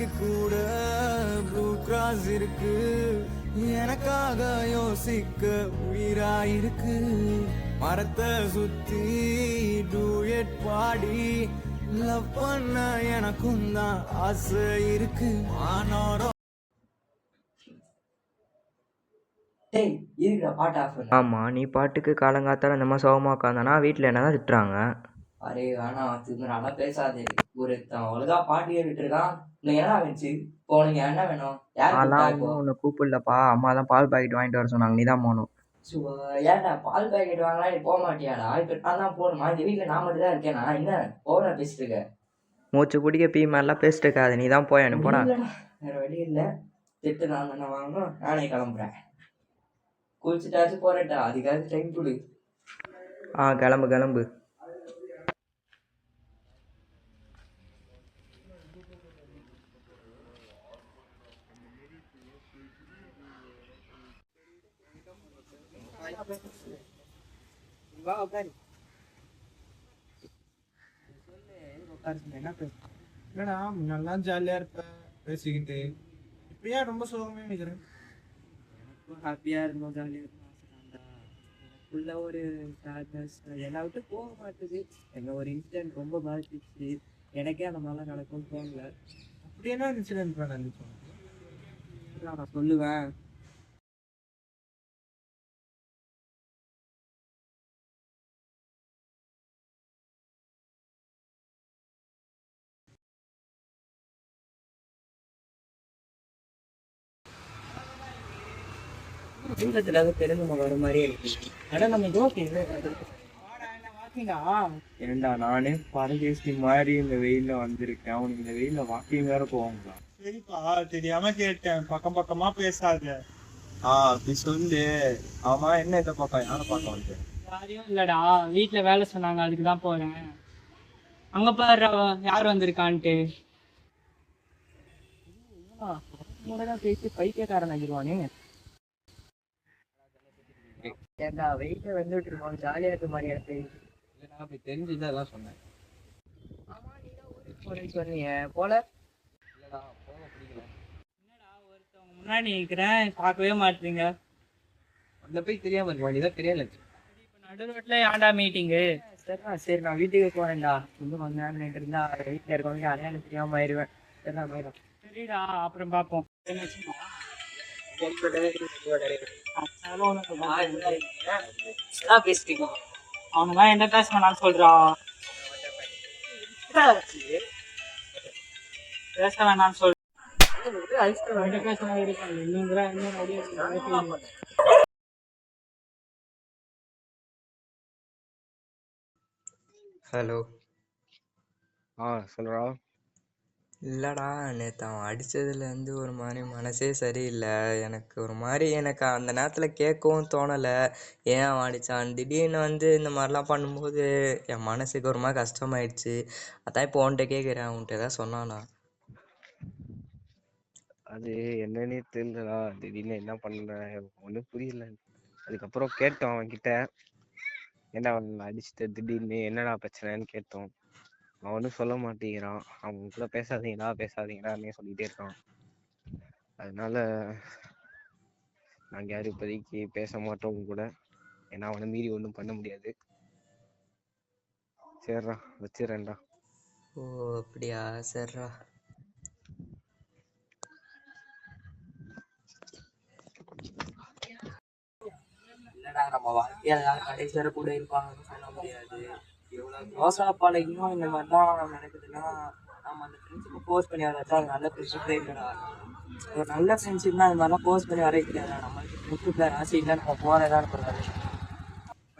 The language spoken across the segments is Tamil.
நாளைக்கு கூட ப்ளூ கிராஸ் இருக்கு, எனக்காக யோசிக்க உயிராயிருக்கு. மரத்தை சுத்தி டூயட் பாடி லவ் பண்ண எனக்கும் தான் ஆசை இருக்கு. மானோரம் ஆமா, நீ பாட்டுக்கு காலங்காத்தால இந்த மாதிரி சோகமா உட்காந்தானா வீட்டுல என்னதான் திட்டுறாங்க. அரே வேணா திரும்ப பேசாதே. ஒரு ஒழுங்கா பாட்டு கேட்டுட்டு இருக்கான். என்ன வேணுச்சு போனீங்க? என்ன வேணும்? அதெல்லாம் உன்னை கூப்பிடலப்பா, அம்மா தான் பால் பாக்கெட் வாங்கிட்டு வர சொன்னாங்க, நீ தான் போகணும். ஏன்டா பால் பாக்கெட் வாங்கலாம், நீ போக மாட்டியாடா? இப்ப நான் தான் போகணுமா? இந்த வீட்டுல நான் மட்டும் தான் இருக்கேனா? என்ன போன பேசிட்டு இருக்க? மூச்சு பிடிக்க பீ மாதிரிலாம் பேசிட்டு இருக்காது, நீ தான் போய் அனுப்போடா. வேற வழி இல்லை, திட்டு நான் தானே வாங்கணும். நானே கிளம்புறேன். குளிச்சுட்டாச்சும் போறேன்டா, அதுக்காக டைம் கொடு. கிளம்பு கிளம்பு. என்னடா முன்னாடிலாம் ஜாலியா இருப்ப பேசிக்கிட்டு, இப்பயா ரொம்ப சோகமே நினைக்கிறேன். ஹாப்பியா இருந்தோம், ஜாலியா இருந்தோம். உள்ள ஒரு சாட்னஸ் என்னை விட்டு போக மாட்டுது. எங்க ஒரு இன்சிடென்ட் ரொம்ப பாதிச்சிச்சு. எனக்கே அந்த மாதிரிலாம் நடக்கும்னு தோணல. அப்படி என்ன இன்சிடென்ட் நடந்துச்சு? நான் சொல்லுவேன். தூரத்துல தெரிஞ்ச வர மாதிரியே இருக்கு. ஆனா நம்ம ஏண்டா நானே பரதேசி மாதிரி இந்த வெயில்ல வந்திருக்கேன், அவனுக்கு இந்த வெயில்ல வாக்கிங் வேற போவாங்களா? சரிப்பா, தெரியாம கேட்டேன், பக்கம் பக்கமா பேசாத. அப்படி சொல்லு. ஆமா, என்ன இந்த பக்கம் யாரை பார்க்க வந்து? யாரையும் இல்லடா, வீட்டுல வேலை சொன்னாங்க, அதுக்குதான் போறேன். அங்க பாரு யார் வந்திருக்கான்ட்டு. பேசி பைத்தியக்காரன் ஆகிடுவானே. ஏண்டா வெயிட்ட வந்துட்டு இருக்கோம், ஜாலியா இருக்க மாதிரி இடத்து. அப்படி தெரிஞ்சுதான் எல்லாம் சொன்னேன். ஆமா, நீதான் ஊருக்கு போறேன்னு சொன்னீங்க போல. இல்லடா, போக பிடிக்கல. என்னடா ஒருத்தவங்க முன்னாடி நிற்கிறேன், பார்க்கவே மாட்டீங்க. அந்த போய் தெரியாம இருக்கு, நீதான் தெரியல. இப்போ நடு ரோட்ல ஏன்டா மீட்டிங்கு? சரிடா, சரி நான் வீட்டுக்கு போறேன்டா. இன்னும் கொஞ்ச நேரம் நின்று இருந்தா வீட்டுல இருக்கவங்க அடையாளம் தெரியாம ஆயிடுவேன். சரிடா போயிடும். சரிடா, அப்புறம் பார்ப்போம். பேசிட்டீங்க அவனுதான் என்ன பேச வேணாம்னு சொல்றான். பேச வேணாம்னு சொல்ற. ஹலோ. சொல்றா. இல்லடா, நேற்று அவன் அடித்ததுலேருந்து ஒரு மாதிரி மனசே சரியில்லை எனக்கு. ஒரு மாதிரி எனக்கு அந்த நேரத்தில் கேட்கவும் தோணலை ஏன் அவன் அடித்தான். திடீர்னு வந்து இந்த மாதிரிலாம் பண்ணும்போது என் மனசுக்கு ஒரு மாதிரி கஷ்டமாயிடுச்சு. அதான் இப்போ உன்கிட்ட கேட்குறேன், அவன்கிட்ட ஏதாவது சொன்னானா? அது என்னன்னே தெரியலடா, திடீர்னு என்ன பண்ண ஒன்றும் புரியல. அதுக்கப்புறம் கேட்டோம் அவன்கிட்ட, ஏன்டா அவன் அடிச்சுட்ட திடீர்னு, என்னடா பிரச்சனைன்னு கேட்டோம். அவனும் சொல்ல மாட்டேங்கிறான். அவங்க கூட பேசாதீங்கடான்னே சொல்லிட்டே இருக்கான். அதனால நாங்க யாரும் இப்போதைக்கு பேச மாட்டோம் உங்க கூட, ஏன்னா அவனை மீறி ஒன்றும் பண்ண முடியாது. சரிடா, வச்சிடறேன்டா. ஓ அப்படியா, சரிடா. இல்லடா, நம்ம வாழ்க்கையில கடைசி வரை கூட இருப்பாங்கன்னு சொல்ல முடியாது. இவ்வளவு யோசனை பழகியும் இந்த மாதிரிலாம் நடக்குதுன்னா நம்ம அந்த ஃப்ரெண்ட்ஷிப்பை போஸ்ட் பண்ணி வராச்சா, அது நல்ல ஃப்ரெண்ட்ஷிப்பே இல்லைடா. ஒரு நல்ல ஃப்ரெண்ட்ஷிப்னா இந்த மாதிரிலாம் போஸ்ட் பண்ணி வர கிடையாதா. நம்மளுக்கு ஃப்ரெண்ட்ஷிப்ல ராசி இல்லை, நம்ம போனதான் இருக்கிறாரு.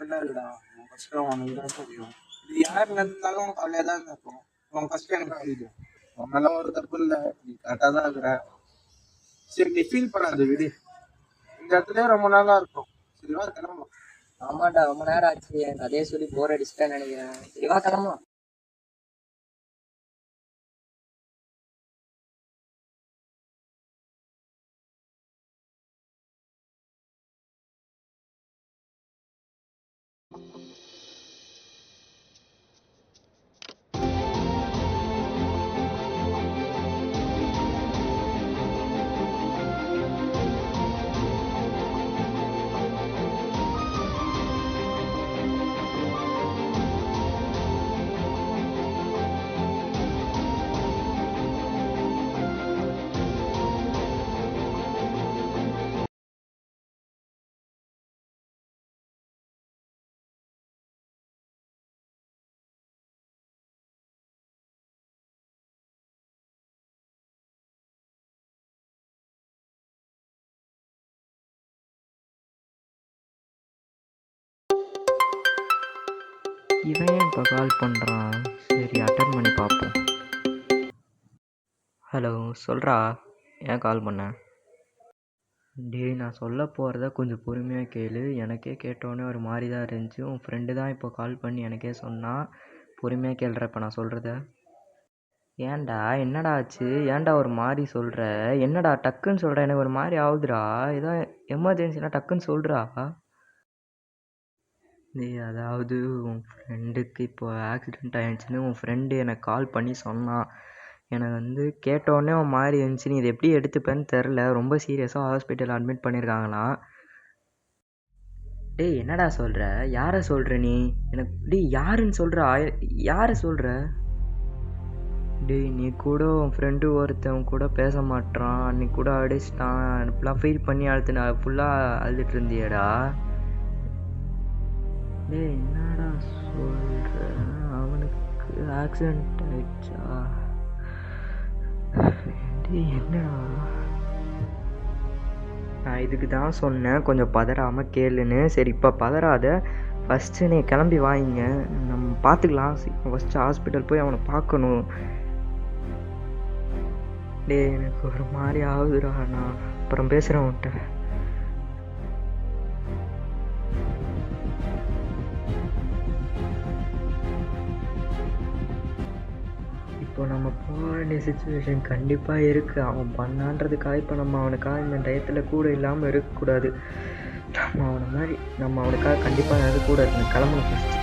இல்லடா, ஃபர்ஸ்ட் உனக்கு தான் தெரியும். இது யார் இருந்தாலும் கவலையா தான் இருக்கும். உன் ஃபர்ஸ்ட் எனக்கு தெரியும், உன்னால ஒரு தப்பு இல்லை, நீ கரெக்டாக தான் இருக்கிற. சரி, நீ ஃபீல் பண்ணாத, விடு. இந்த இடத்துல ரொம்ப நாளா இருக்கும். சரிவா, கிளம்பலாம். ஆமாண்டா, ரொம்ப நேரம் ஆச்சு, என் கதையை சொல்லி போர் அடிச்சுட்டேன்னு நினைக்கிறேன். சரிவா, கிளம்பலாம். இவன் ஏன் இப்போ கால் பண்ணுறான்? சரி அட்டன் பண்ணி பார்ப்போம். ஹலோ, சொல்கிறா. ஏன் கால் பண்ண? டேய், நான் சொல்ல போகிறத கொஞ்சம் பொறுமையாக கேளு. எனக்கே கேட்டோன்னே ஒரு மாதிரி தான் இருந்துச்சு. உன் ஃப்ரெண்டு தான் இப்போ கால் பண்ணி எனக்கே சொன்னான். பொறுமையாக கேளுற இப்போ நான் சொல்கிறத. ஏன்டா, என்னடா ஆச்சு? ஏன்டா ஒரு மாதிரி சொல்கிற? என்னடா டக்குன்னு சொல்கிற? எனக்கு ஒரு மாதிரி ஆகுதுடா. ஏதோ எமர்ஜென்சினா டக்குன்னு சொல்கிறா. டேய், அதாவது உன் ஃப்ரெண்டுக்கு இப்போ ஆக்சிடெண்ட் ஆயிடுச்சுன்னு உன் ஃப்ரெண்டு எனக்கு கால் பண்ணி சொன்னான். எனக்கு வந்து கேட்டோடனே ஒரு மாதிரி இருந்துச்சு. நீ இதை எப்படி எடுத்துப்பேன்னு தெரில. ரொம்ப சீரியஸாக ஹாஸ்பிட்டல் அட்மிட் பண்ணியிருக்காங்களாம். டேய், என்னடா சொல்கிற? யாரை சொல்கிற நீ? எனக்கு டேய் யாருன்னு சொல்கிறா? யாரை சொல்கிற? டேய், நீ கூட உன் ஃப்ரெண்டு ஒருத்தன் கூட பேச மாட்றான், அன்னைக்கு கூட அடிச்சிட்டான், இப்படிலாம் ஃபீல் பண்ணி அழுத்து நான் ஃபுல்லாக அழுதுட்டு இருந்தியடா. டேய், என்னடா சொல்கிற? அவனுக்கு ஆக்சிடெண்ட் ஆயிடுச்சா? டேய், என்னடா? நான் இதுக்கு தான் சொன்னேன் கொஞ்சம் பதறாமல் கேளுன்னு. சரி, இப்போ பதறாத. ஃபஸ்ட்டு நீ கிளம்பி வாங்க, நம்ம பார்த்துக்கலாம். ஃபஸ்ட்டு ஹாஸ்பிட்டல் போய் அவனை பார்க்கணும். டேய், எனக்கு ஒரு மாதிரி ஆகுதுடா. நான் அப்புறம் பேசுகிறேன் உன்கிட்ட. இப்போ நம்ம போக வேண்டிய சுச்சுவேஷன் கண்டிப்பாக இருக்குது. அவன் பண்ணான்றதுக்காக இப்போ நம்ம அவனுக்காக இந்த டயத்தில் கூட இல்லாமல் இருக்கக்கூடாது. நம்ம அவனுக்காக கண்டிப்பாக கூட இருக்கணும். கிளம்பணும் ஃபஸ்ட்டு.